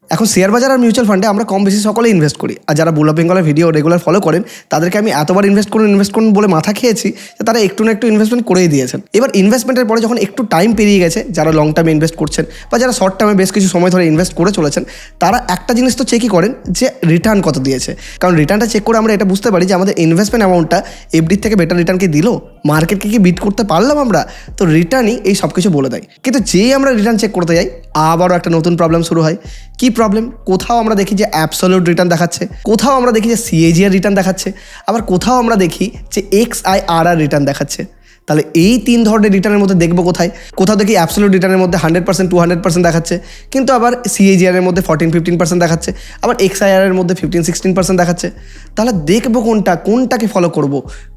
এখন শেয়ার বাজার আর মিউচুয়াল ফান্ডে আমরা কম বেশি সকলে ইনভেস্ট করি, আর যারা বুল অফ বেঙ্গলের ভিডিও রেগুলার ফলো করেন তাদেরকে আমি এতবার ইনভেস্ট করুন বলে মাথা খেয়েছি যে তারা একটু না একটু ইনভেস্টমেন্ট করেই দিয়েছেন। এবার ইনভেস্টমেন্টের পরে যখন একটু টাইম পেরিয়ে গেছে, যারা লং টার্মে ইনভেস্ট করছেন বা যারা শর্ট টার্মে বেশ কিছু সময় ধরে ইনভেস্ট করে চলেছেন, তারা একটা জিনিস তো চেকই করেন যে রিটার্ন কত দিয়েছে। কারণ রিটার্নটা চেক করে আমরা এটা বুঝতে পারি যে আমাদের ইনভেস্টমেন্ট অ্যামাউন্টটা এফডির থেকে বেটার রিটার্ন কি দিল, মার্কেটকে কি বিট করতে পারলাম আমরা। তো রিটার্নই এই সব কিছু বলে দেয়। কিন্তু যেই আমরা রিটার্ন চেক করতে যাই আবারও একটা নতুন প্রবলেম শুরু হয়। কি প্রবলেম? কোথাও আমরা দেখি যে অ্যাবসলিউট রিটার্ন দেখাচ্ছে, কোথাও আমরা দেখি যে সিএজিআর রিটার্ন দেখাচ্ছে, আবার কোথাও আমরা দেখি যে XIRR রিটার্ন দেখাচ্ছে। তাহলে এই তিন ধরনের রিটার্নের মধ্যে দেখবো কোথায়? কোথাও দেখি অ্যাবসলিউট রিটার্নের মধ্যে 100% 200% দেখাচ্ছে, কিন্তু আবার সিএজিআরের মধ্যে 14-15% দেখাচ্ছে, আবার XIRR এর মধ্যে 15-16% দেখাচ্ছে। তাহলে দেখবো কোনটাকে ফলো করব?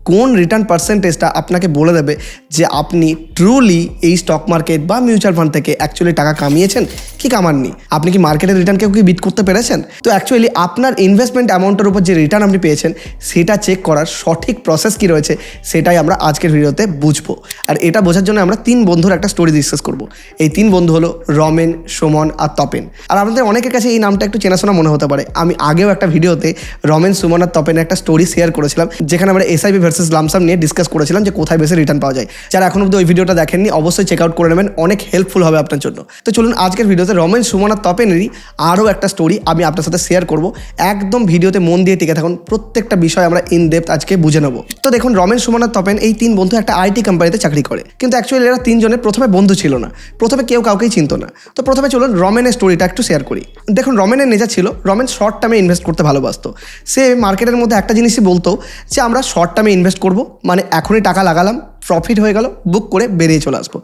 কোন রিটার্ন পার্সেন্টেজটা আপনাকে বলে দেবে যে আপনি ট্রুলি এই স্টক মার্কেট বা মিউচুয়াল ফান্ড থেকে অ্যাকচুয়ালি টাকা কামিয়েছেন কি কামাননি? আপনি কি মার্কেটের রিটার্নকেও কি বিট করতে পেরেছেন? তো অ্যাকচুয়ালি আপনার ইনভেস্টমেন্ট অ্যামাউন্টের উপর যে রিটার্ন আপনি পেয়েছেন সেটা চেক করার সঠিক প্রসেস কী রয়েছে সেটাই আমরা আজকের ভিডিওতে বুঝবো। আর এটা বোঝার জন্য আমরা তিন বন্ধুর একটা স্টোরি ডিসকাস করব। এই তিন বন্ধু হলো রমেন, সুমন আর তপেন। আর আপনাদের অনেকের কাছে এই নামটা একটু চেনাশোনা মনে হতে পারে। আমি আগেও একটা ভিডিওতে রমেন, সুমন আর তপেনের একটা স্টোরি শেয়ার করেছিলাম, যেখানে আমরা এসআইপি ভার্সেস লামসাম নিয়ে ডিসকাস করেছিলাম যে কোথায় বেশি রিটার্ন পাওয়া যায়। যারা এখন অব্দি ওই ভিডিওটা দেখেননি অবশ্যই চেক আউট করে নেবেন, অনেক হেল্পফুল হবে আপনার জন্য। তো চলুন আজকের ভিডিওতে রমেন, সুমন আর তপেনেরই আরও একটা স্টোরি আমি আপনার সাথে শেয়ার করব। একদম ভিডিওতে মন দিয়ে টিকে থাকুন, প্রত্যেকটা বিষয় আমরা ইন ডেপথ আজকে বুঝে নেব। তো দেখুন, রমেন, সুমন আর তপেন এই তিন বন্ধু একটা আইটি কোম্পানিতে চাকরি করে, কিন্তু অ্যাকচুয়ালি এরা তিনজনের প্রথমে বন্ধু ছিল না, প্রথমে কেউ কাউকেই চিনতো না। তো প্রথমে চলুন রমেনের স্টোরিটা একটু শেয়ার করি। দেখুন, রমেনের নেচার ছিল, রমেন শর্ট টার্মে ইনভেস্ট করতে ভালোবাসতো। সে মার্কেটের মধ্যে একটা জিনিসই বলতো যে আমরা শর্ট টার্মে ইনভেস্ট করব, মানে এখনই টাকা লাগালাম, প্রফিট হয়ে গেল, বুক করে বেরিয়ে চলে আসবো,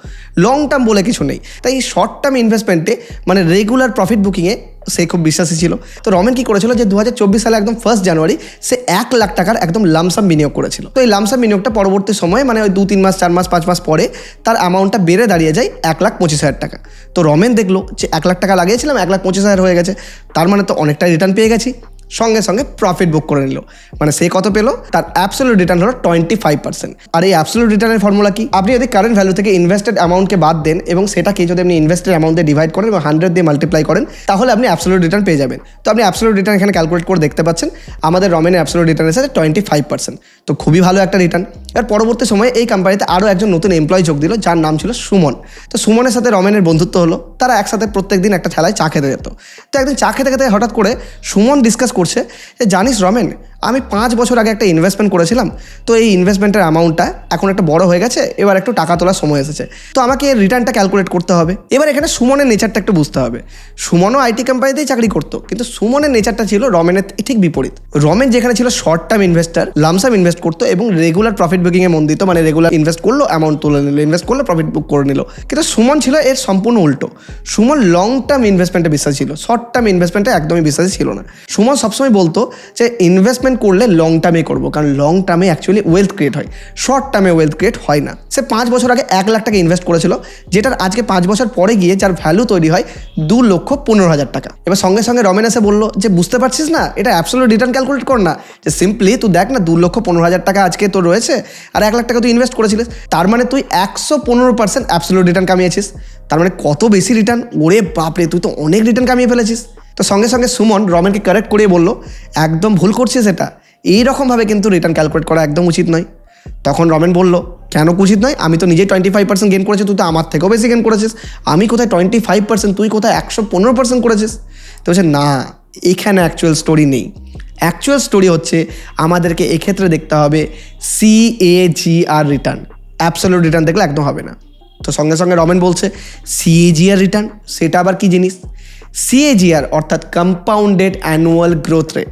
লং টার্ম বলে কিছু নেই। তাই এই শর্ট টার্ম ইনভেস্টমেন্টে মানে রেগুলার প্রফিট বুকিংয়ে সে খুব বিশ্বাসী ছিল। তো রমেন কি করেছিল যে 2024 সালে একদম 1 জানুয়ারি সে 1 লাখ টাকার একদম লামসাম বিনিয়োগ করেছিল। তো এই লামসাম বিনিয়োগটা পরবর্তী সময়ে মানে ওই 2-3 মাস, 4 মাস, 5 মাস পরে তার অ্যামাউন্টটা বেড়ে দাঁড়িয়ে যায় 1,25,000 টাকা। তো রমেন দেখলো যে 1 লাখ টাকা লাগিয়েছিলাম, 1,25,000 হয়ে গেছে, তার মানে তো অনেকটাই রিটার্ন পেয়ে গেছি। সঙ্গে সঙ্গে প্রফিট বুক করে নিল। মানে সে কত পেলো? তার অ্যাবসলিউট রিটার্ন হলো 25%। আর এই অ্যাবসলিউট রিটার্নের ফর্মুলা কি? আপনি যদি কারেন্ট ভ্যালু থেকে ইনভেস্টেড অ্যামাউন্টকে বাদ দেন এবং সেটাকে যদি আপনি ইনভেস্টেড অ্যামাউন্টে ডিভাইড করেন এবং 100 দিয়ে মাল্টিপ্লাই করেন, তাহলে আপনি অ্যাবসলিউট রিটার্ন পেয়ে যাবেন। তো আপনি অ্যাবসলিউট রিটার্ন এখানে ক্যালকুলেট করে দেখতে পাচ্ছেন, আমাদের রমেনের অ্যাবসলিউট রিটার্নের সাথে 25%। তো খুবই ভালো একটা রিটার্ন। এর পরবর্তী সময়ে এই কোম্পানিতে আরও একজন নতুন এমপ্লয়ি যোগ দিল, যার নাম ছিল সুমন। তো সুমনের সাথে রমেনের বন্ধুত্ব হলো, তারা একসাথে প্রত্যেকদিন একটা ঠেলায় চা খেতে যেত। তো একদিন চা খেতে খেতে হঠাৎ করে সুমন ডিসকাস করছে যে জানিস রমেন, আমি 5 বছর আগে একটা ইনভেস্টমেন্ট করেছিলাম, তো এই ইনভেস্টমেন্টের অ্যামাউন্টটা এখন একটু বড় হয়ে গেছে, এবার একটু টাকা তোলার সময় এসেছে, তো আমাকে এর রিটার্নটা ক্যালকুলেট করতে হবে। এবার এখানে সুমনের নেচারটা একটু বুঝতে হবে। সুমনও আইটি কোম্পানিতেই চাকরি করতো, কিন্তু সুমনের নেচারটা ছিল রমেনের ঠিক বিপরীত। রমেন যেখানে ছিল short term investor, lump sum invest করতো এবং রেগুলার প্রফিট বুকিংয়ে মন দিত, মানে রেগুলার ইনভেস্ট করলো, অ্যামাউন্ট তুলে নিল, ইনভেস্ট করলো, প্রফিট বুক করে নিল। কিন্তু সুমন ছিল এর সম্পূর্ণ উল্টো। সুমন লং টার্ম ইনভেস্টমেন্টে বিশ্বাসী ছিল, শর্ট টার্ম ইনভেস্টমেন্টে একদমই বিশ্বাসী ছিল না। সুমন সবসময় বলতো যে ইনভেস্টমেন্ট করলে লং টার্মে করবো, কারণ লং টার্মে অ্যাকচুয়ালি ওয়েলথ ক্রিয়েট হয়, শর্ট টার্মে ওয়েলথ ক্রিয়েট হয় না। সে 5 বছর আগে 1 লাখ টাকা ইনভেস্ট করেছিল, যেটার আজকে 5 বছর পরে গিয়ে যার ভ্যালু তৈরি হয় 2,15,000 টাকা। এবার সঙ্গে সঙ্গে রমেন এসে বললো যে বুঝতে পারছিস না, এটা অ্যাবসলিউট রিটার্ন ক্যালকুলেট কর না, যে সিম্পলি তুই দেখ না 2,15,000 টাকা আজকে তোর রয়েছে আর 1 লাখ টাকা তুই ইনভেস্ট করেছিলিস, তার মানে তুই 115% অ্যাবসলিউট রিটার্ন কামিয়েছিস। তার মানে কত বেশি রিটার্ন! ওরে বাপরে, তুই তো অনেক রিটার্ন কামিয়ে ফেলেছিস। তো সঙ্গে সঙ্গে সুমন রমেনকে কারেক্ট করিয়ে বললো, একদম ভুল করছিস, এটা এইরকমভাবে কিন্তু রিটার্ন ক্যালকুলেট করা একদম উচিত নয়। তখন রমেন বলল, কেন উচিত নয়? আমি তো নিজেই 25% গেন করেছি, তুই তো আমার থেকেও বেশি গেন করেছিস। আমি কোথায় 25%, তুই কোথায় 115% করেছিস? তো বলছে না, এখানে অ্যাকচুয়াল স্টোরি নেই। অ্যাকচুয়াল স্টোরি হচ্ছে আমাদেরকে এক্ষেত্রে দেখতে হবে CAGR রিটার্ন, অ্যাবসলিউট রিটার্ন দেখলে একদম হবে না। তো সঙ্গে সঙ্গে রমেন বলছে CAGR রিটার্ন, সেটা আবার কি জিনিস? CAGR অর্থাৎ কম্পাউন্ডেড অ্যানুয়াল গ্রোথ রেট,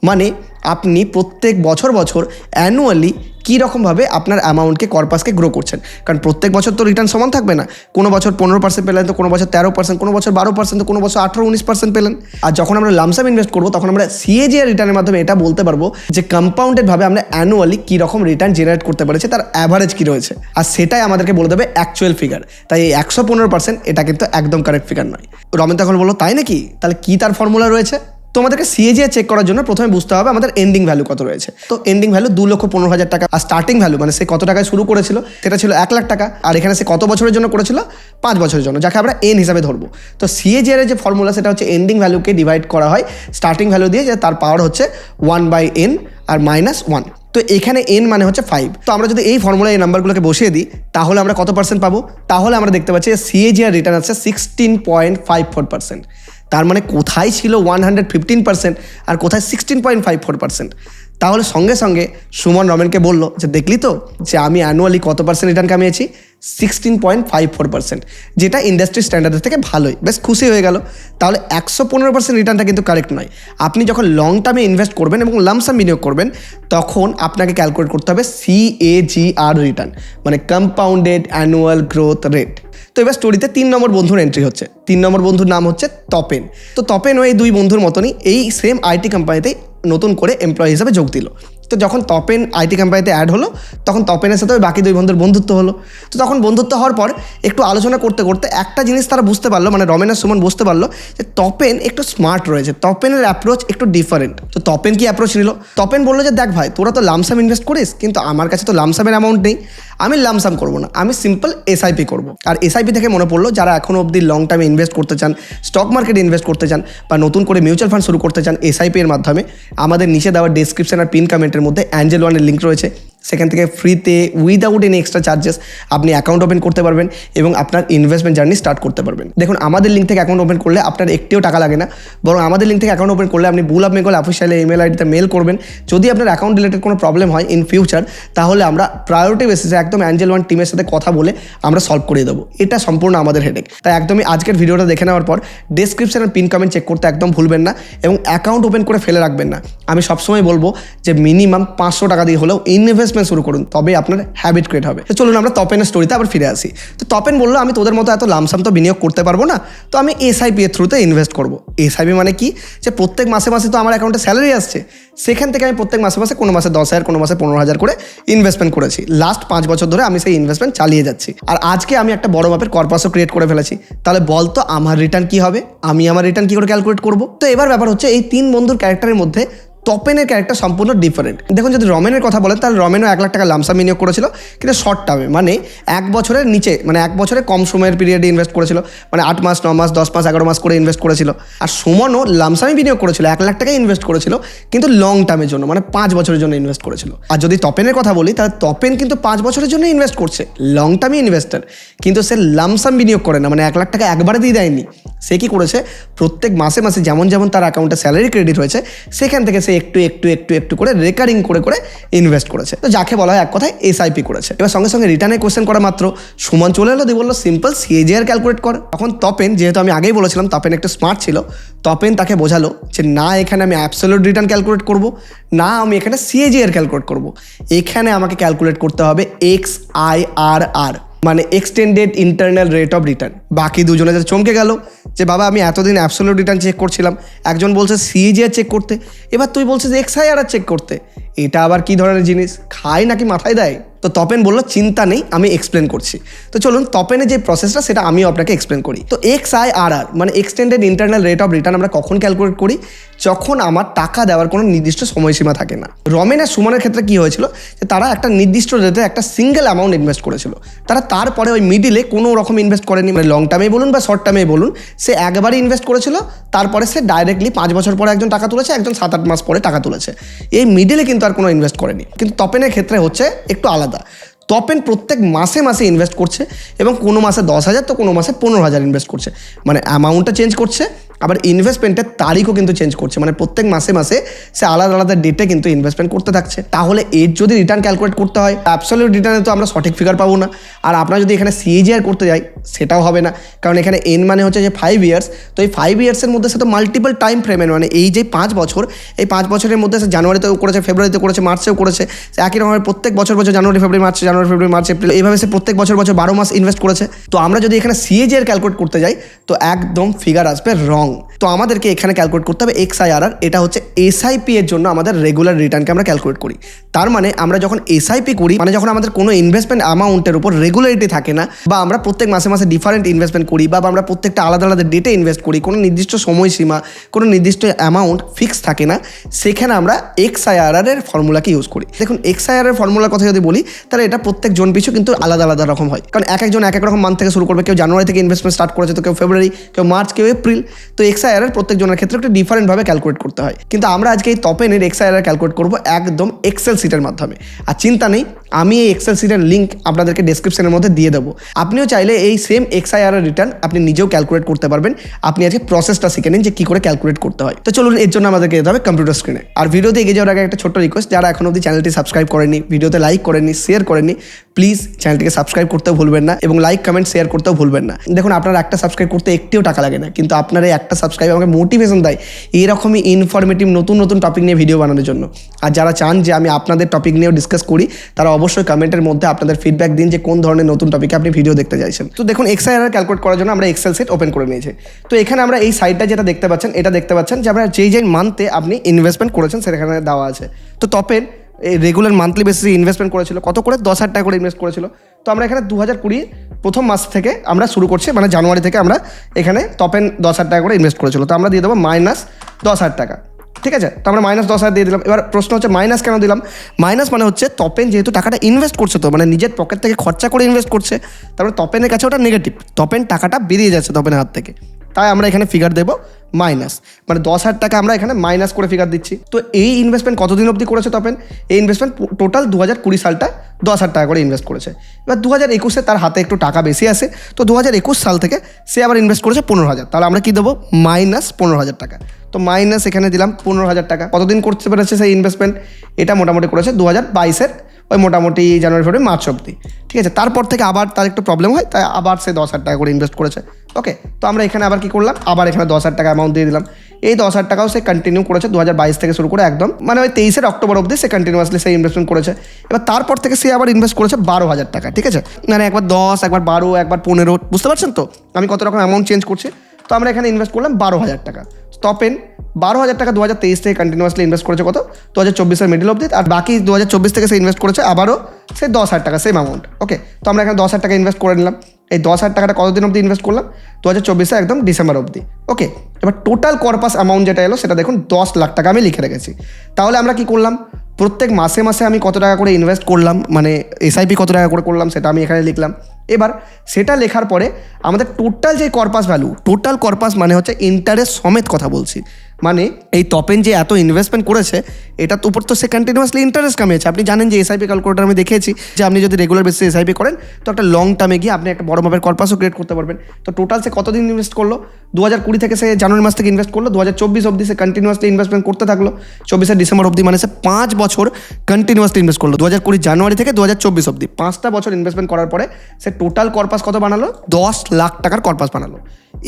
মানে আপনি প্রত্যেক বছর অ্যানুয়ালি কীরকমভাবে আপনার অ্যামাউন্টকে কর্পাসকে গ্রো করছেন। কারণ প্রত্যেক বছর তো রিটার্ন সমান থাকবে না, কোনো বছর 15% পেলেন, তো কোনো বছর 13%, কোনো বছর 12%, তো কোনো বছর 18-19% পেলেন। আর যখন আমরা লামসাম ইনভেস্ট করবো তখন আমরা CAGR রিটার্নের মাধ্যমে এটা বলতে পারবো যে কম্পাউন্ডেডভাবে আমরা অ্যানুয়ালি কীরকম রিটার্ন জেনারেট করতে পেরেছি, তার অ্যাভারেজ কী রয়েছে, আর সেটাই আমাদেরকে বলে দেবে অ্যাকচুয়াল ফিগার। তাই এই 115% এটা কিন্তু একদম কারেক্ট ফিগার নয়। রমেন তখন বললো, তাই নাকি? তাহলে কী তার ফর্মুলা রয়েছে? তোমাদেরকে সিএজিআর চেক করার জন্য প্রথমে বুঝতে হবে আমাদের এন্ডিং ভ্যালু কত রয়েছে। তো এন্ডিং ভ্যালু 2,15,000 টাকা, আর স্টার্টিং ভ্যালু মানে সে কত টাকায় শুরু করেছিল সেটা ছিল 1 লাখ টাকা, আর এখানে সে কত বছরের জন্য করেছিল, 5 বছরের জন্য, যাকে আমরা এন হিসাবে ধরবো। তো সিএজিআর এর যে ফর্মুলা সেটা হচ্ছে এন্ডিং ভ্যালুকে ডিভাইড করা হয় স্টার্টিং ভ্যালু দিয়ে, যে তার পাওয়ার হচ্ছে 1/n আর -1। তো এখানে এন মানে হচ্ছে 5। তো আমরা যদি এই ফর্মুলায় এই নাম্বারগুলোকে বসিয়ে দিই তাহলে আমরা কত পার্সেন্ট পাবো? তাহলে আমরা দেখতে পাচ্ছি সিএজিআর রিটার্ন আছে 16.54%। তার মানে কোথায় ছিল 115% আর কোথায় 16.54%। তাহলে সঙ্গে সঙ্গে সুমন রমেনকে বললো যে দেখলি তো যে আমি অ্যানুয়ালি কত পার্সেন্ট রিটার্ন কামিয়েছি, 16.54%, যেটা ইন্ডাস্ট্রি স্ট্যান্ডার্ডের থেকে ভালোই। বেশ খুশি হয়ে গেল। তাহলে 115% রিটার্নটা কিন্তু কারেক্ট নয়। আপনি যখন লং টার্মে ইনভেস্ট করবেন এবং লামসাম বিনিয়োগ করবেন তখন আপনাকে ক্যালকুলেট করতে হবে CAGR রিটার্ন, মানে কম্পাউন্ডেড অ্যানুয়াল গ্রোথ রেট। তো এবার স্টোরিতে 3 নম্বর বন্ধুর এন্ট্রি হচ্ছে। 3 নম্বর বন্ধুর নাম হচ্ছে তপেন। তো তপেনও এই 2 বন্ধুর মতনই এই সেম আইটি কোম্পানিতেই নতুন করে এমপ্লয়ি হিসাবে যোগ দিল। তো যখন তপেন আইটি কোম্পানিতে অ্যাড হলো তখন তপেনের সাথে বাকি 2 বন্ধুর বন্ধুত্ব হলো। তো তখন বন্ধুত্ব হওয়ার পর একটু আলোচনা করতে করতে একটা জিনিস তারা বুঝতে পারলো, মানে রমেন আর সুমন বুঝতে পারলো যে তপেন একটু স্মার্ট রয়েছে, তপেনের অ্যাপ্রোচ একটু ডিফারেন্ট। তো তপেন কি অ্যাপ্রোচ নিল? তপেন বললো যে দেখ ভাই, তোরা তো লামসাম ইনভেস্ট করিস, কিন্তু আমার কাছে তো লামসামের অ্যামাউন্ট নেই, আমি লামসাম করবো না, আমি সিম্পল এসআইপি করবো। আর এসআইপি থেকে মনে পড়লো যারা এখনও অবধি লং টার্মে ইনভেস্ট করতে চান, স্টক মার্কেটে ইনভেস্ট করতে চান বা নতুন করে মিউচুয়াল ফান্ড শুরু করতে চান এসআইপি এর মাধ্যমে, আমাদের নিচে দেওয়া ডেসক্রিপশন আর পিন কমেন্টের মধ্যে অ্যাঞ্জেল ওয়ানের লিঙ্ক রয়েছে। সেখান থেকে ফ্রিতে উইদাউট এনি এক্সট্রা চার্জেস আপনি অ্যাকাউন্ট ওপেন করতে পারবেন এবং আপনার ইনভেস্টমেন্ট জার্নি স্টার্ট করতে পারবেন। দেখুন, আমাদের লিঙ্ক থেকে অ্যাকাউন্ট ওপেন করলে আপনার একটিও টাকা লাগে না, বরং আমাদের লিঙ্ক থেকে অ্যাকাউন্ট ওপেন করলে আপনি বুল অফ বেঙ্গল অফিসিয়াল ইমেল আইডিতে মেল করবেন। যদি আপনার অ্যাকাউন্ট রিলেটেড কোনো প্রবলেম হয় ইন ফিউচার, তাহলে আমরা প্রায়োরিটি বেসিসে একদম অ্যাঞ্জেল ওয়ান টিমের সাথে কথা বলে আমরা সলভ করে দেবো। এটা সম্পূর্ণ আমাদের হেডেক। তাই একদমই আজকের ভিডিওটা দেখে নেওয়ার পর ডেসক্রিপশন আর পিন কমেন্ট চেক করতে একদম ভুলবেন না এবং অ্যাকাউন্ট ওপেন করে ফেলে রাখবেন না। আমি সবসময় বলবো যে মিনিমাম 500 টাকা দিয়ে হলেও ইনভেস্টমেন্ট শুরু করুন, তবে আপনার হ্যাবিট ক্রিয়েট হবে। তো চলুন আমরা তপেনের স্টোরিতে আবার ফিরে আসি। তো তপেন বললো আমি তোদের মতো এত লামসাম তো বিনিয়োগ করতে পারবো না, তো আমি এসআইপি এর থ্রুতে ইনভেস্ট করবো। এসআইপি মানে কি, যে প্রত্যেক মাসে মাসে তো আমার অ্যাকাউন্টে স্যালারি আসছে, সেখান থেকে আমি প্রত্যেক মাসে মাসে কোনো মাসে 10,000, কোনো মাসে 15,000 করে ইনভেস্টমেন্ট করেছি। লাস্ট 5 বছর ধরে আমি সেই ইনভেস্টমেন্ট চালিয়ে যাচ্ছি। আর আজকে আমি একটা বড় মাপের কর্পাসও ক্রিয়েট করে ফেলেছি। তাহলে বলতো আমার রিটার্ন কি হবে, আমি আমার রিটার্ন কি করে ক্যালকুলেট করবো? তো এবার ব্যাপার হচ্ছে এই 3 বন্ধুর ক্যারেক্টারের মধ্যে তপেনের ক্যারেক্টার সম্পূর্ণ ডিফারেন্ট। দেখুন, যদি রমেনের কথা বলেন তাহলে রমেনও 1 লাখ টাকা লামসাম বিনিয়োগ করেছিল, কিন্তু শর্ট টার্মে, মানে 1 বছরের নিচে, মানে 1 বছরে কম সময়ের পিরিয়ডে ইনভেস্ট করেছিল, মানে 8 মাস, 9 মাস, 10 মাস, 11 মাস করে ইনভেস্ট করেছিল। আর সুমনও লামসামই বিনিয়োগ করেছিল, 1 লাখ টাকাই ইনভেস্ট করেছিল, কিন্তু লং টার্মের জন্য, মানে 5 বছরের জন্য ইনভেস্ট করেছিল। আর যদি তপেনের কথা বলি তাহলে তপেন কিন্তু 5 বছরের জন্য ইনভেস্ট করছে, লং টার্মে ইনভেস্টার, কিন্তু সে লামসাম বিনিয়োগ করে না, মানে 1 লাখ টাকা একবারে দিয়ে দেয়নি। সে কি করেছে, প্রত্যেক মাসে মাসে যেমন যেমন তার অ্যাকাউন্টে স্যালারি ক্রেডিট হয়েছে সেখান থেকে সে একটু একটু একটু একটু করে রেকারিং করে করে ইনভেস্ট করেছে। তো যাকে বলা হয় এক কথায় এসআইপি করেছে। এবার সঙ্গে সঙ্গে রিটার্নের কোশ্চেন করা মাত্র সুমন চলে এলো, দিয়ে বললো সিম্পল সিএজিআর ক্যালকুলেট কর। তখন তপেন, যেহেতু আমি আগেই বলেছিলাম তপেন একটু স্মার্ট ছিল, তপেন তাকে বোঝালো যে না, এখানে আমি অ্যাবসলিউট রিটার্ন ক্যালকুলেট করব না, আমি এখানে সিএজিআর ক্যালকুলেট করব। এখানে আমাকে ক্যালকুলেট করতে হবে XIRR, মানে extended internal rate of return. বাকি দুজনে যে চমকে গেল যে বাবা আমি এতদিন অ্যাবসলিউট রিটার্ন চেক করছিলাম, একজন বলছে সিএজিআর চেক করতে, এবার তুই বলছিস XIRR চেক করতে, এটা আবার কি ধরনের জিনিস, খায় নাকি মাথায় দেয়? তো তপেন বললো চিন্তা নেই, আমি এক্সপ্লেন করছি। তো চলুন তপেনের যে প্রসেসটা সেটা আমিও আপনাকে এক্সপ্লেন করি। তো XIRR মানে extended internal rate of return আমরা কখন ক্যালকুলেট করি, যখন আমার টাকা দেওয়ার কোনো নির্দিষ্ট সময়সীমা থাকে না। রমেন আর সুমনের ক্ষেত্রে কি হয়েছিল, যে তারা একটা নির্দিষ্ট রেটে একটা সিঙ্গেল অ্যামাউন্ট ইনভেস্ট করেছিল, তারা তারপরে ওই মিডিলে কোনো রকম ইনভেস্ট করেনি, মানে লং টার্মে বলুন বা শর্ট টার্মে বলুন, সে একবারই ইনভেস্ট করেছিল, তারপরে সে ডাইরেক্টলি 5 বছর পরে একজন টাকা তুলেছে, একজন 7-8 মাস পরে টাকা তুলেছে, এই মিডিলে কিন্তু আর কোনো ইনভেস্ট করেনি। কিন্তু তপেনের ক্ষেত্রে হচ্ছে একটু আলাদা। তপেন প্রত্যেক মাসে মাসে ইনভেস্ট করছে এবং কোনো মাসে 10,000 তো কোনো মাসে 15,000 ইনভেস্ট করছে, মানে অ্যামাউন্টটা চেঞ্জ করছে, আবার ইনভেস্টমেন্টের তারিখও কিন্তু চেঞ্জ করছে, মানে প্রত্যেক মাসে মাসে সে আলাদা আলাদা ডেটে কিন্তু ইনভেস্টমেন্ট করতে থাকছে। তাহলে এর যদি রিটার্ন ক্যালকুলেট করতে হয়, অ্যাবসলিউট রিটার্নে তো আমরা সঠিক ফিগার পাবো না। আর আপনারা যদি এখানে সিএজিআর করতে যাই সেটাও হবে না, কারণ এখানে এন মানে হচ্ছে যে 5 ইয়ার্স। তো এই 5 ইয়ার্সের মধ্যে সে তো মাল্টিপল টাইম ফ্রেমের, মানে এই যে 5 বছর, এই 5 বছরের মধ্যে সে জানুয়ারিতেও করেছে, ফেব্রুয়ারিতে করেছে, মার্চেও করেছে, সে একই রকমের প্রত্যেক বছর জানুয়ারি ফেব্রুয়ারি মার্চ এপ্রিল, এইভাবে সে প্রত্যেক বছর 12 মাস ইনভেস্ট করেছে। তো আমরা যদি এখানে সিএজিআর ক্যালকুলেট করতে যাই তো একদম ফিগার আসবে রং। তো আমাদেরকে এখানে ক্যালকুলেট করতে হবে XIRR। এটা হচ্ছে SIP এর জন্য আমাদের রেগুলার রিটার্নকে আমরা ক্যালকুলেট করি। তার মানে আমরা যখন SIP করি, মানে যখন আমাদের কোনো ইনভেস্টমেন্ট অ্যামাউন্টের উপর রেগুলারিটি থাকে না, বা আমরা প্রত্যেক মাসে মাসে ডিফারেন্ট ইনভেস্টমেন্ট করি, বা আমরা প্রত্যেকটা আলাদা আলাদা ডেটে ইনভেস্ট করি, কোনো নির্দিষ্ট সময়সীমা, কোনো নির্দিষ্ট অ্যামাউন্ট ফিক্স থাকে না, সেখানে আমরা XIRR এর ফর্মুলাকে ইউজ করি। দেখুন XIRR এর ফর্মুলার কথা যদি বলি, তাহলে এটা প্রত্যেক জন পিছু কিন্তু আলাদা আলাদা রকম হয়, কারণ একজন এক এক রকম মান্থ থেকে শুরু করবে। কেউ জানুয়ারি থেকে ইনভেস্টমেন্ট স্টার্ট করেছে, তো কেউ ফেব্রুয়ারি, কেউ মার্চ, কেউ এপ্রিল। তো XIRR প্রত্যেক জনের ক্ষেত্রে একটু ডিফারেন্টভাবে ক্যালকুলেট করতে হয়। কিন্তু আমরা আজকে এই তপেনের XIRR ক্যালকুলেট করবো একদম এক্সেল সিটের মাধ্যমে। আর চিন্তা নেই, আমি এই এক্সেল সিটের লিঙ্ক আপনাদেরকে ডেসক্রিপশনের মধ্যে দিয়ে দেবো। আপনিও চাইলে এই সেম XIRR রিটার্ন আপনি নিজেও ক্যালকুলেট করতে পারবেন। আপনি আজকে প্রসেসটা শিখে নিন যে কী করে ক্যালকুলেট করতে হয়। তো চলুন, এর জন্য আমাদেরকে যেতে হবে কম্পিউটার স্ক্রিনে। আর ভিডিওতে এগিয়ে যাওয়ার আগে একটা ছোট্ট রিকোয়েস্ট, যারা এখন অবধি চ্যানেলটি সাবস্ক্রাইব করেনি, ভিডিওতে লাইক করেননি, শেয়ার করেননি, প্লিজ চ্যানেলটিকে সাবস্ক্রাইব করতেও ভুলবেন না, এবং লাইক কমেন্ট শেয়ার করতেও ভুলবেন না। দেখুন, আপনার একটা সাবস্ক্রাইব করতে একটিও টাকা লাগে না, কিন্তু আপনার এই একটা সাবস্ক্রাইব আমাকে মোটিভেশন দেয় এরকমই ইনফরমেটিভ নতুন নতুন টপিক নিয়ে ভিডিও বানানোর জন্য। আর যারা চান যে আমি আপনাদের টপিক নিয়েও ডিসকাস করি, তারা অবশ্যই কমেন্টের মধ্যে আপনাদের ফিডব্যাক দিন যে কোন ধরনের নতুন টপিকে আপনি ভিডিও দেখতে চাইছেন। তো দেখুন, XIRR ক্যালকুলেট করার জন্য আমরা এক্সেল সিট ওপেন করে নিয়েছি। তো এখানে আমরা এই সাইটটা যেটা দেখতে পাচ্ছেন, এটা দেখতে পাচ্ছেন যে আমরা যেই মান্থে আপনি ইনভেস্টমেন্ট করেছেন সেখানে দেওয়া আছে। তো তপেন এই রেগুলার মান্থলি বেসিসে ইনভেস্টমেন্ট করেছিল কত করে, 10,000 টাকা করে ইনভেস্ট করেছিল। তো আমরা এখানে 2020 প্রথম মাস থেকে আমরা শুরু করছি, মানে জানুয়ারি থেকে আমরা এখানে তপেন 10,000 টাকা করে ইনভেস্ট করেছিল। তো আমরা দিয়ে দেবো -10,000 টাকা। ঠিক আছে, তো আমরা -10,000 দিয়ে দিলাম। এবার প্রশ্ন হচ্ছে মাইনাস কেন দিলাম? মাইনাস মানে হচ্ছে তপেন যেহেতু টাকাটা ইনভেস্ট করছে, তো মানে নিজের পকেট থেকে খরচা করে ইনভেস্ট করছে, তারপরে তপেনের কাছে ওটা নেগেটিভ, তপেন টাকাটা বেরিয়ে যাচ্ছে তপেনের হাত থেকে। তাই আমরা এখানে ফিগার দেবো মাইনাস, মানে 10,000 টাকা আমরা এখানে মাইনাস করে ফিগার দিচ্ছি। তো এই ইনভেস্টমেন্ট কতদিন অবধি করেছে তপেন? এই ইনভেস্টমেন্ট টোটাল 2020 সালটা 10,000 টাকা করে ইনভেস্ট করেছে। এবার 2021-এ তার হাতে একটু টাকা বেশি আসে, তো 2021 সাল থেকে সে আবার ইনভেস্ট করেছে 15,000। তাহলে আমরা কি দেবো? -15,000 টাকা। তো মাইনাস এখানে দিলাম 15,000 টাকা। কতদিন করতে পেরেছে সেই ইনভেস্টমেন্ট? এটা মোটামুটি করেছে 2022-এর ওই মোটামুটি জানুয়ারি, ফেব্রুয়ারি, মার্চ অবধি। ঠিক আছে, তারপর থেকে আবার তার একটু প্রবলেম হয়, তাই আবার সে 10,000 টাকা করে ইনভেস্ট করেছে। ওকে, তো আমরা এখানে আবার কি করলাম? আবার এখানে 10,000 টাকা অ্যামাউন্ট দিয়ে দিলাম। এই 10,000 টাকাও সে কন্টিনিউ করেছে 2022 থেকে শুরু করে একদম মানে ওই 23 অক্টোবর অবধি সে কন্টিনিউয়াসলি সে ইনভেস্টমেন্ট করেছে। এবার তারপর থেকে সে আবার ইনভেস্ট করেছে 12,000 টাকা। ঠিক আছে, মানে একবার 10, একবার 12, একবার 15, বুঝতে পারছেন তো আমি কত রকম অ্যামাউন্ট চেঞ্জ করছি। তো আমরা এখানে ইনভেস্ট করলাম 12,000 টাকা। তপেন 12,000 টাকা 2023 থেকে কন্টিনিউয়াসলি ইনভেস্ট করেছে কত? 2024-এর মিডিল অবধি। আর বাকি 2024 থেকে সে ইনভেস্ট করেছে আবারও সে 10,000 টাকা, সেম অ্যামাউন্ট। ওকে, তো আমরা এখানে 10,000 টাকা ইনভেস্ট করে নিলাম। এই 10,000 টাকাটা কতদিন অবধি ইনভেস্ট করলাম? 2024-এ একদম ডিসেম্বর অবধি। ওকে, এবার টোটাল কর্পাস অ্যামাউন্ট যেটা এলো সেটা দেখুন 10 লাখ টাকা আমি লিখে রেখেছি। তাহলে আমরা কি করলাম? প্রত্যেক মাসে মাসে আমি কত টাকা করে ইনভেস্ট করলাম, মানে SIP কত টাকা করে করলাম সেটা আমি এখানে লিখলাম। এবার সেটা লেখার পরে আমাদের টোটাল যে কর্পাস ভ্যালু, টোটাল কর্পাস মানে হচ্ছে ইন্টারেস্ট সমেত কথা বলছি, মানে এই তপেন যে এত ইনভেস্টমেন্ট করেছে এটার উপর তো সে কন্টিনিউয়াসলি ইন্টারেস্ট কামিয়েছে। আপনি জানেন যে SIP ক্যালকুলেটর আমি দেখেছি যে আপনি যদি রেগুলার বেসিসে SIP করেন তো একটা লং টার্মে গিয়ে আপনি একটা বড় মাপের কর্পাসও ক্রিয়েট করতে পারবেন। তো টোটাল সে কতদিন ইনভেস্ট করলো? 2020 থেকে সে জানুয়ারি মাস থেকে ইনভেস্ট করলো, 2024 অবধি সে কন্টিনিউয়াসলি ইনভেস্টমেন্ট করতে থাকলো, 24 ডিসেম্বর অবধি, মানে সে 5 বছর কন্টিনিউয়াসলি ইনভেস্ট করলো। 2020 জানুয়ারি থেকে 2024 অবধি 5টা বছর ইনভেস্টমেন্ট করার পরে সে টোটাল কর্পাস কত বানালো? 10 লাখ টাকার কর্পাস বানালো।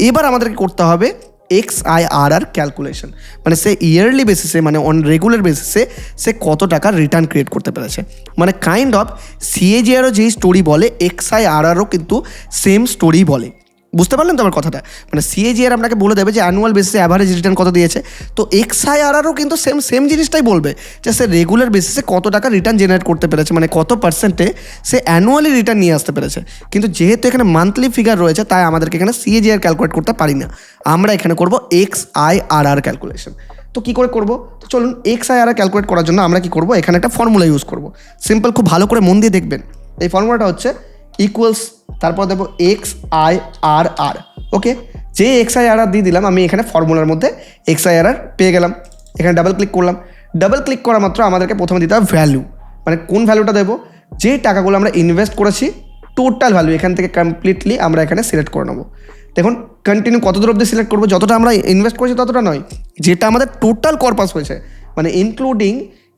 এবার আমাদেরকে করতে হবে XIRR ক্যালকুলেশন, মানে সে ইয়ারলি বেসিসে, মানে অন রেগুলার বেসিসে সে কত টাকার রিটার্ন ক্রিয়েট করতে পেরেছে। মানে কাইন্ড অফ CAGRও যেই স্টোরি বলে, XIRRও কিন্তু সেম স্টোরি বলে। বুঝতে পারলেন তো আমার কথাটা? মানে CAGR আপনাকে বলে দেবে যে অ্যানুয়াল বেসিসে অ্যাভারেজ রিটার্ন কত দিয়েছে, তো XIRRও কিন্তু সেম জিনিসটাই বলবে যে সে রেগুলার বেসিসে কত টাকা রিটার্ন জেনারেট করতে পেরেছে, মানে কত পার্সেন্টে সে অ্যানুয়ালি রিটার্ন নিয়ে আসতে পেরেছে। কিন্তু যেহেতু এখানে মান্থলি ফিগার রয়েছে তাই আমাদেরকে এখানে CAGR ক্যালকুলেট করতে পারি না, আমরা এখানে করব XIRR ক্যালকুলেশন। তো কী করে করব? তো চলুন, XIRR ক্যালকুলেট করার জন্য আমরা কি করব, এখানে একটা ফর্মুলা ইউজ করব। সিম্পল, খুব ভালো করে মন দিয়ে দেখবেন। এই ফর্মুলাটা হচ্ছে ইকুয়ালস, তারপর দেবো XIRR। ওকে, যে XIRR দিয়ে দিলাম আমি এখানে ফর্মুলার মধ্যে XIRR পেয়ে গেলাম। এখানে ডাবল ক্লিক করলাম। ডাবল ক্লিক করা মাত্র আমাদেরকে প্রথমে দিতে হবে ভ্যালু, মানে কোন ভ্যালুটা দেবো? যে টাকাগুলো আমরা ইনভেস্ট করেছি টোটাল ভ্যালু এখান থেকে কমপ্লিটলি আমরা এখানে সিলেক্ট করে নেবো। দেখুন কন্টিনিউ কত দূর অবধি সিলেক্ট করবো? যতটা আমরা ইনভেস্ট করেছি ততটা নয়, যেটা আমাদের টোটাল কর্পাস হয়েছে, মানে ইনক্লুডিং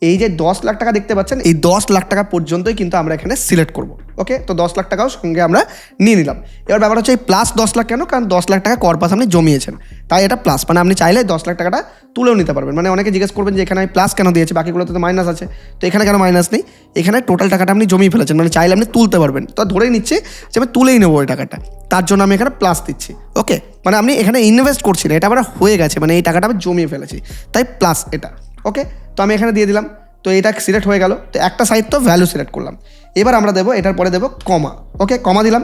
এই যে 10 লাখ টাকা দেখতে পাচ্ছেন, এই 10 লাখ টাকা পর্যন্তই কিন্তু আমরা এখানে সিলেক্ট করব। ওকে, তো 10 লাখ টাকাও সঙ্গে আমরা নিয়ে নিলাম। এবার ব্যাপার হচ্ছে এই প্লাস 10 লাখ কেন, কারণ 10 লাখ টাকা কর্পাস আপনি জমিয়েছেন, তাই এটা প্লাস। মানে আপনি চাইলে 10 লাখ টাকাটা তুলেও নিতে পারবেন। মানে অনেকে জিজ্ঞেস করবেন যে এখানে আমি প্লাস কেন দিয়েছি, বাকিগুলোতে তো মাইনাস আছে, তো এখানে কেন মাইনাস নেই? এখানে টোটাল টাকাটা আপনি জমিয়ে ফেলেছেন, মানে চাইলে আপনি তুলতে পারবেন। তো ধরেই নিচ্ছে যে আমি তুলেই নেবো ওই টাকাটা, তার জন্য আমি এখানে প্লাস দিচ্ছি। ওকে, মানে আপনি এখানে ইনভেস্ট করছি না, এটা আমার হয়ে গেছে, মানে এই টাকাটা আমি জমিয়ে ফেলেছি, তাই প্লাস এটা। ওকে, তো আমি এখানে দিয়ে দিলাম, তো এটা সিলেক্ট হয়ে গেল। তো একটা সাইড তো ভ্যালু সিলেক্ট করলাম। এবার আমরা দেবো, এটার পরে দেবো কমা। ওকে, কমা দিলাম।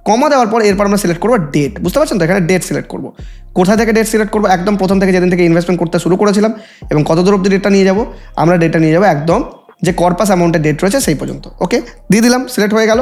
কমা দেওয়ার পর এরপর আমরা সিলেক্ট করবো ডেট। বুঝতে পারছেন তো, এখানে ডেট সিলেক্ট করবো। কোথা থেকে ডেট সিলেক্ট করবো? একদম প্রথম থেকে, যেদিন থেকে ইনভেস্টমেন্ট করতে শুরু করেছিলাম এবং কত দূর অব্দি ডেটটা নিয়ে যাবো, আমরা ডেটটা নিয়ে যাবো একদম যে কর্পাস অ্যামাউন্টের ডেট রয়েছে সেই পর্যন্ত। ওকে, দিয়ে দিলাম, সিলেক্ট হয়ে গেল।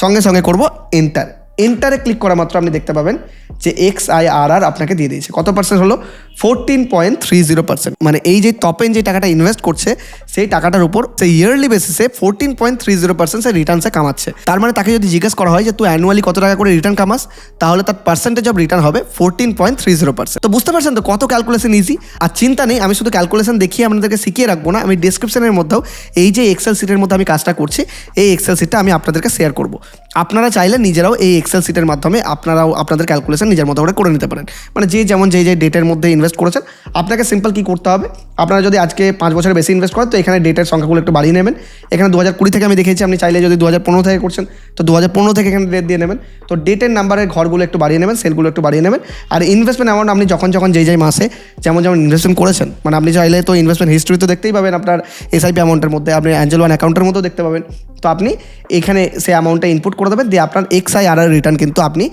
সঙ্গে সঙ্গে করবো এন্টার। এন্টারে ক্লিক করা মাত্র আপনি দেখতে পাবেন যে XIRR আপনাকে দিয়ে দিয়েছে। কত পার্সেন্ট হলো? 14.30%। মানে এই যে টপেন যে টাকাটা ইনভেস্ট করছে সেই টাকাটার উপর সেই ইয়ারলি বেসিসে 14.30% সে রিটার্নসে কামাচ্ছে। তার মানে তাকে যদি জিজ্ঞেস করা হয় যে তুই অ্যানুয়ালি কত টাকা করে রিটার্ন কামাস, তাহলে তার পার্সেন্টেজ অফ রিটার্ন হবে 14.30%। তো বুঝতে পারছেন তো কত ক্যালকুলেশন ইজি। আর চিন্তা নেই, আমি শুধু ক্যালকুলেশন দেখিয়ে আপনাদেরকে শিখিয়ে রাখবো না, আমি ডিসক্রিপশনের মধ্যেও এই যে এক্সেল সিটের মধ্যে আমি কাজটা করছি, এই এক্সেল সিটটা আমি আপনাদেরকে শেয়ার করবো। আপনারা চাইলে নিজেরাও এই এক্সেল সিটের মাধ্যমে আপনারাও আপনাদের ক্যালকুলেশন নিজের মতো করে নিতে পারেন। মানে যে যেমন যে ডেটের মধ্যে ইনভেস্ট করেছেন, আপনাকে সিম্পল কী করতে হবে, আপনারা যদি আজকে 5 বছরের বেশি ইনভেস্ট করেন তো এখানে ডেটের সংখ্যাগুলো একটু বাড়িয়ে নেবেন। এখানে 2020 থেকে আমি দেখেছি, আপনি চাইলে যদি 2015 থেকে করছেন তো 2015 থেকে এখানে ডেট দিয়ে নেবেন। তো ডেটের নাম্বারের ঘরগুলো একটু বাড়িয়ে নেবেন, সেলগুলো একটু বাড়িয়ে নেবেন। আর ইনভেস্টমেন্ট অ্যামাউন্ট আপনি যখন যেই মাসে যেমন ইনভেস্টমেন্ট করেছেন, মানে আপনি চাইলে তো ইনভেস্টমেন্ট হিস্ট্রি তো দেখতেই পাবেন আপনার SIP অ্যামাউন্টের মধ্যে, আপনি অ্যাঞ্জেল ওয়ান অ্যাকাউন্টের মধ্যেও দেখতে পাবেন। তো আপনি এখানে সেই অ্যামাউন্টটা ইনপুট করে দেবেন, দিয়ে আপনার XIRR রিটার্ন কিন্তু আপনি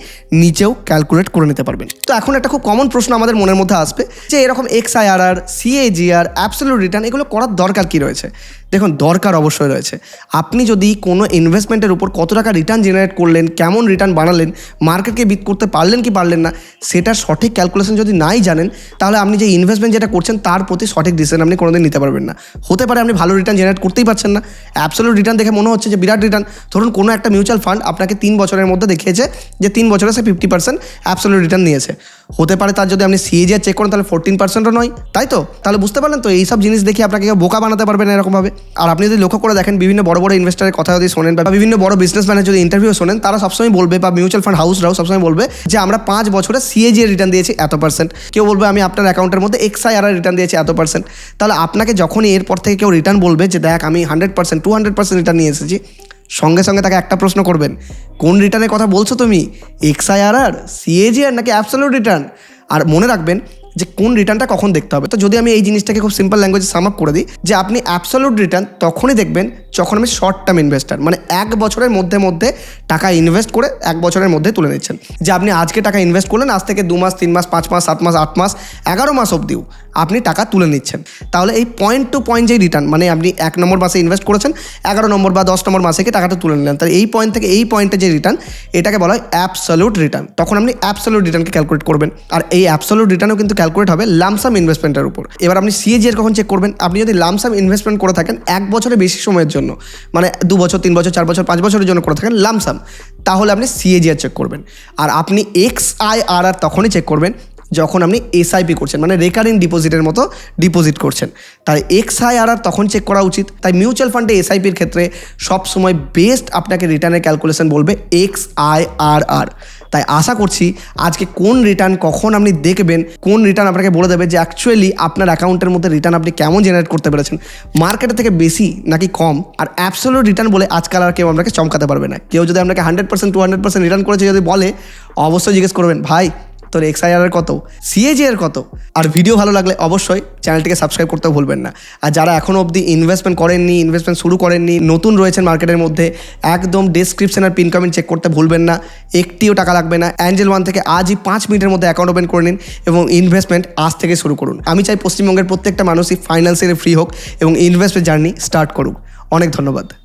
নিচেও ক্যালকুলেট করে নিতে পারবেন। তো এখন একটা খুব কমন প্রশ্ন আমাদের মনের মধ্যে আসবে যে এরকম XIRR, CAGR, অ্যাবসলিউট রিটার্ন এগুলো করার দরকার কী রয়েছে? দেখুন, দরকার অবশ্যই রয়েছে। আপনি যদি কোনো ইনভেস্টমেন্টের উপর কত টাকা রিটার্ন জেনারেট করলেন, কেমন রিটার্ন বানালেন, মার্কেটকে বিট করতে পারলেন কি পারলেন না, সেটার সঠিক ক্যালকুলেশন যদি নাই জানেন, তাহলে আপনি যে ইনভেস্টমেন্ট যেটা করছেন তার প্রতি সঠিক ডিসিশন আপনি কোনোদিন নিতে পারবেন না। হতে পারে আপনি ভালো রিটার্ন জেনারেট করতেই পারছেন না, অ্যাবসলিউট রিটার্ন দেখে মনে হচ্ছে যে বিরাট রিটার্ন। ধরুন কোনো একটা মিউচুয়াল ফান্ড আপনাকে 3 বছরের মধ্যে দেখিয়েছে যে 3 বছরে সে 50% অ্যাবসলিউট রিটার্ন নিয়েছে। হতে পারে তার যদি আপনি CAGR চেক করেন তাহলে 14%ও নয়, তাই তো? তাহলে বুঝতে পারলেন তো, এইসব জিনিস দেখে আপনাকে কেউ বোকা বানাতে পারবে না এরকমভাবে। আর আপনি যদি লক্ষ্য করে দেখেন, বিভিন্ন বড় বড় ইনভেস্টারের কথা যদি শোনেন বা বিভিন্ন বড় বিজনেসম্যানের যদি ইন্টারভিউ শোনেন, তারা সবসময় বলবে, বা মিউচুয়াল ফান্ড হাউসরাও সবসময় বলবে যে আমরা 5 বছরে CAGR রিটার্ন দিয়েছি এত %। কেউ বলবে আমি আপনার অ্যাকাউন্টের মধ্যে XIRR রিটার্ন দিয়েছি এত %। তাহলে আপনাকে যখনই এরপর থেকে কেউ রিটার্ন বলবে যে দেখ আমি 100%, 200% রিটার্ন নিয়ে এসেছি, সঙ্গে সঙ্গে তাকে একটা প্রশ্ন করবেন, কোন রিটার্নের কথা বলছো তুমি? XIRR, CAGR নাকি অ্যাবসলিউট রিটার্ন? আর মনে রাখবেন যে কোন রিটার্নটা কখন দেখতে হবে। তো যদি আমি এই জিনিসটাকে খুব সিম্পল ল্যাঙ্গুয়েজে সাম আপ করে দিই, যে আপনি অ্যাবসলিউট রিটার্ন তখনই দেখবেন যখন আমি শর্ট টার্ম ইনভেস্টার, মানে 1 বছরের মধ্যে টাকা ইনভেস্ট করে 1 বছরের মধ্যে তুলে নিচ্ছেন। যে আপনি আজকে টাকা ইনভেস্ট করলেন, আজ থেকে 2 মাস, 3 মাস, 5 মাস, 7 মাস, 8 মাস, 11 মাস অবধিও আপনি টাকা তুলে নিচ্ছেন। তাহলে এই পয়েন্ট টু পয়েন্ট যেই রিটার্ন, মানে আপনি 1 নম্বর মাসে ইনভেস্ট করেছেন, 11 নম্বর বা 10 নম্বর মাসে কি টাকাটা তুলে নিলেন, তাহলে এই পয়েন্ট থেকে এই পয়েন্টে যে রিটার্ন, এটাকে বলা হয় অ্যাবসলিউট রিটার্ন। তখন আপনি অ্যাবসলিউট রিটার্নকে ক্যালকুলেট করবেন। আর এই অ্যাবসলিউট রিটার্নও কিন্তু ক্যালকুলেট হবে লামসাম ইনভেস্টমেন্টের উপর। এবার আপনি CAGR কখন চেক করবেন? আপনি যদি লামসাম ইনভেস্টমেন্ট করে থাকেন 1 বছরের বেশি সময়ের জন্য, মানে 2 বছর, 3 বছর, 4 বছর, 5 বছরের জন্য করে থাকেন লামসাম, তাহলে আপনি CAGR চেক করবেন। আর আপনি XIRR তখনই চেক করবেন যখন আপনি SIP করছেন, মানে রেকারিং ডিপোজিটের মতো ডিপোজিট করছেন। তাই XIRR তখন চেক করা উচিত। তাই মিউচুয়াল ফান্ডে SIPর ক্ষেত্রে সবসময় বেস্ট আপনাকে রিটার্নের ক্যালকুলেশন বলবে XIRR। তাই আশা করছি আজকে কোন রিটার্ন কখন আপনি দেখবেন, কোন রিটার্ন আপনাকে বলে দেবে যে অ্যাকচুয়ালি আপনার অ্যাকাউন্টের মধ্যে রিটার্ন আপনি কেমন জেনারেট করতে পেরেছেন, মার্কেটের থেকে বেশি নাকি কম। আর অ্যাবসলিউট রিটার্ন বলে আজকাল আর কেউ আপনাকে চমকাতে পারবে না। কেউ যদি আপনাকে 100%, 200% রিটার্ন করেছে যদি বলে, অবশ্যই জিজ্ঞেস করবেন, ভাই তোর XIRR কত, CAGR কত? আর ভিডিও ভালো লাগলে অবশ্যই চ্যানেলটিকে সাবস্ক্রাইব করতেও ভুলবেন না। আর যারা এখনও অবধি ইনভেস্টমেন্ট করেননি, ইনভেস্টমেন্ট শুরু করেননি, নতুন রয়েছেন মার্কেটের মধ্যে, একদম ডেসক্রিপশন আর পিন কমেন্ট চেক করতে ভুলবেন না। একটিও টাকা লাগবে না। অ্যাঞ্জেল ওয়ান থেকে আজই 5 মিনিটের মধ্যে অ্যাকাউন্ট ওপেন করে নিন এবং ইনভেস্টমেন্ট আজ থেকে শুরু করুন। আমি চাই পশ্চিমবঙ্গের প্রত্যেকটা মানুষই ফাইন্যান্সিয়ালি ফ্রি হোক এবং ইনভেস্টমেন্ট জার্নি স্টার্ট করুক। অনেক ধন্যবাদ।